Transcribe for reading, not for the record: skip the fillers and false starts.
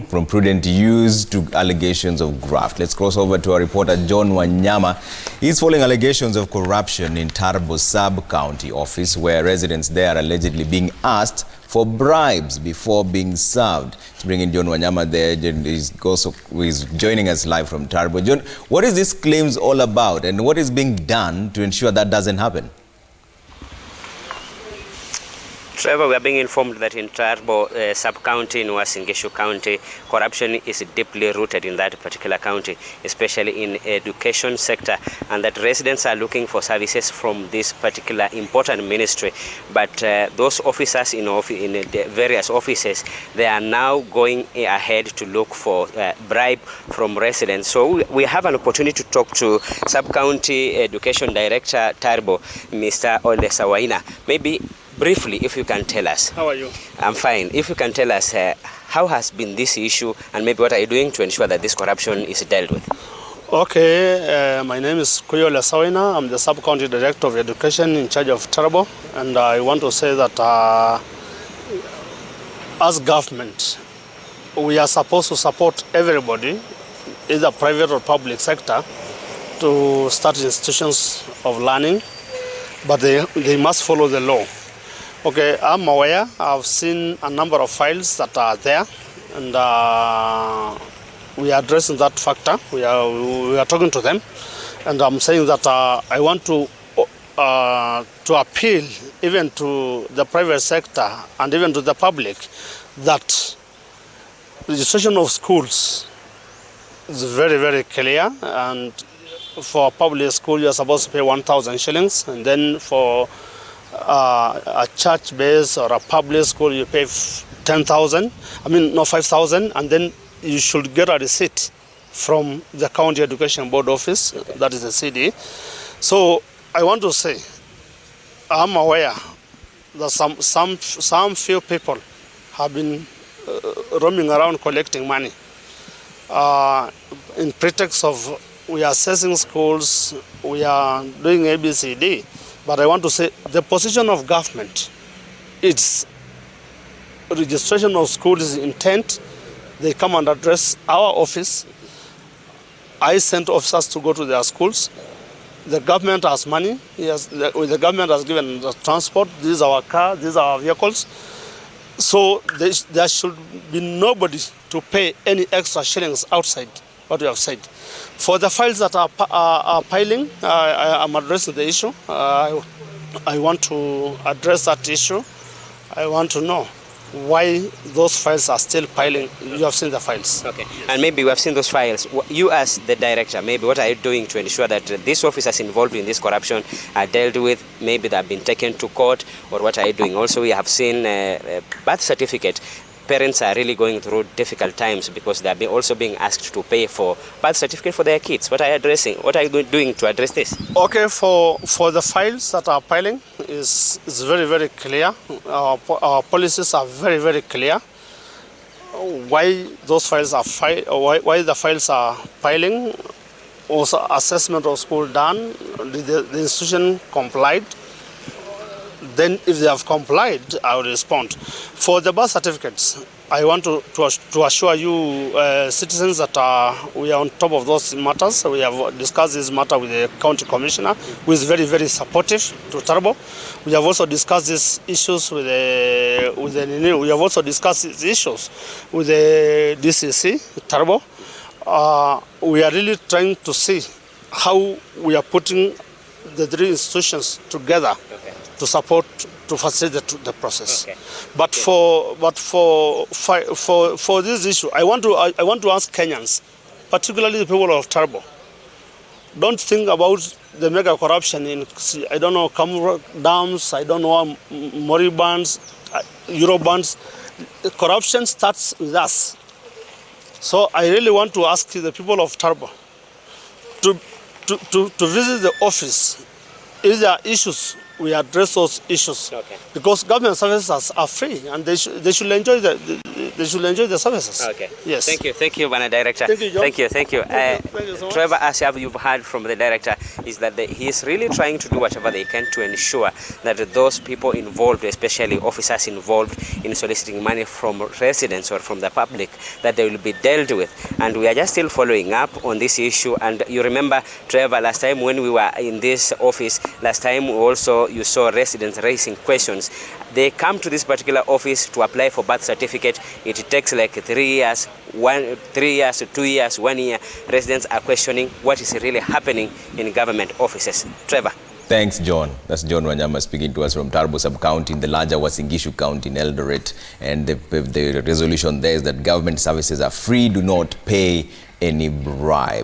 From prudent use to allegations of graft. Let's cross over to our reporter John Wanyama. He's following allegations of corruption in Tarbo sub-county office, where residents there are allegedly being asked for bribes before being served. To bring in John Wanyama, the agent is joining us live from Tarbo. John, what is this claims all about, and what is being done to ensure that doesn't happen? Trevor, we are being informed that in Tarbo sub-county in Uasin Gishu county, corruption is deeply rooted in that particular county, especially in education sector, and that residents are looking for services from this particular important ministry. But those officers in the various offices, they are now going ahead to look for bribe from residents. So we have an opportunity to talk to sub-county education director Tarbo, Mr. Ole Sawaina. Maybe briefly, if you can tell us. How are you? I'm fine. If you can tell us how has been this issue, and maybe what are you doing to ensure that this corruption is dealt with? Okay, my name is Ole Sawaina. I'm the sub-county director of education in charge of Tarbo, and I want to say that as government, we are supposed to support everybody, either private or public sector, to start institutions of learning, but they must follow the law. Okay, I'm aware. I've seen a number of files that are there, and we are addressing that factor. We are talking to them, and I'm saying that I want to appeal even to the private sector and even to the public that registration of schools is very, very clear. And for a public school, you're supposed to pay 1,000 shillings, and then for a church base or a public school, you pay 10,000. I mean, no, 5,000, and then you should get a receipt from the county education board office. That is the CD. So I want to say, I'm aware that some few people have been roaming around collecting money in pretext of we are assessing schools, we are doing ABCD. But I want to say the position of government, it's registration of schools intent. They come and address our office. I sent officers to go to their schools. The government has money. The government has given the transport. This is our car. These are our vehicles. So there should be nobody to pay any extra shillings outside what we have said. For the files that are piling, I'm addressing the issue. I want to address that issue. I want to know why those files are still piling. You have seen the files. Okay, and maybe we have seen those files. You as the director, maybe what are you doing to ensure that these officers involved in this corruption are dealt with? Maybe they have been taken to court, or what are you doing? Also, we have seen birth certificate. Parents are really going through difficult times because they are also being asked to pay for birth certificate for their kids. What are you addressing? What are you doing to address this? Okay, for the files that are piling is very, very clear. Our policies are very, very clear. Why those files are why the files are piling? Also, assessment of school done. The institution complied. Then if they have complied, I will respond. For the birth certificates, I want to assure you citizens that we are on top of those matters. We have discussed this matter with the county commissioner, who is very, very supportive to Tarbo. We have also discussed these issues with we have also discussed these issues with the DCC, Tarbo. We are really trying to see how we are putting the three institutions together. Okay. To support, to facilitate the process. Okay. But for this issue, I want to ask Kenyans, particularly the people of Tarbo, don't think about the mega corruption in, I don't know, Kamura dams, I don't know, Moribans, Eurobonds. Corruption starts with us. So I really want to ask the people of Tarbo to visit the office if there are issues we address those issues. Okay. Because government services are free, and they should enjoy the services. Okay. Yes. Thank you, Bana Director. Thank you, John. Thank you. Thank you so much. Trevor, as you've heard from the director, is that he is really trying to do whatever they can to ensure that those people involved, especially officers involved in soliciting money from residents or from the public, that they will be dealt with. And we are just still following up on this issue. And you remember, Trevor, last time when we were in this office, last time also you saw residents raising questions. They come to this particular office to apply for birth certificate. It takes like 3 years, 2 years, 1 year. Residents are questioning what is really happening in government offices. Trevor. Thanks, John. That's John Wanyama speaking to us from Tarbo Sub-County in the larger Uasin Gishu County in Eldoret. And the resolution there is that government services are free, do not pay any bribe.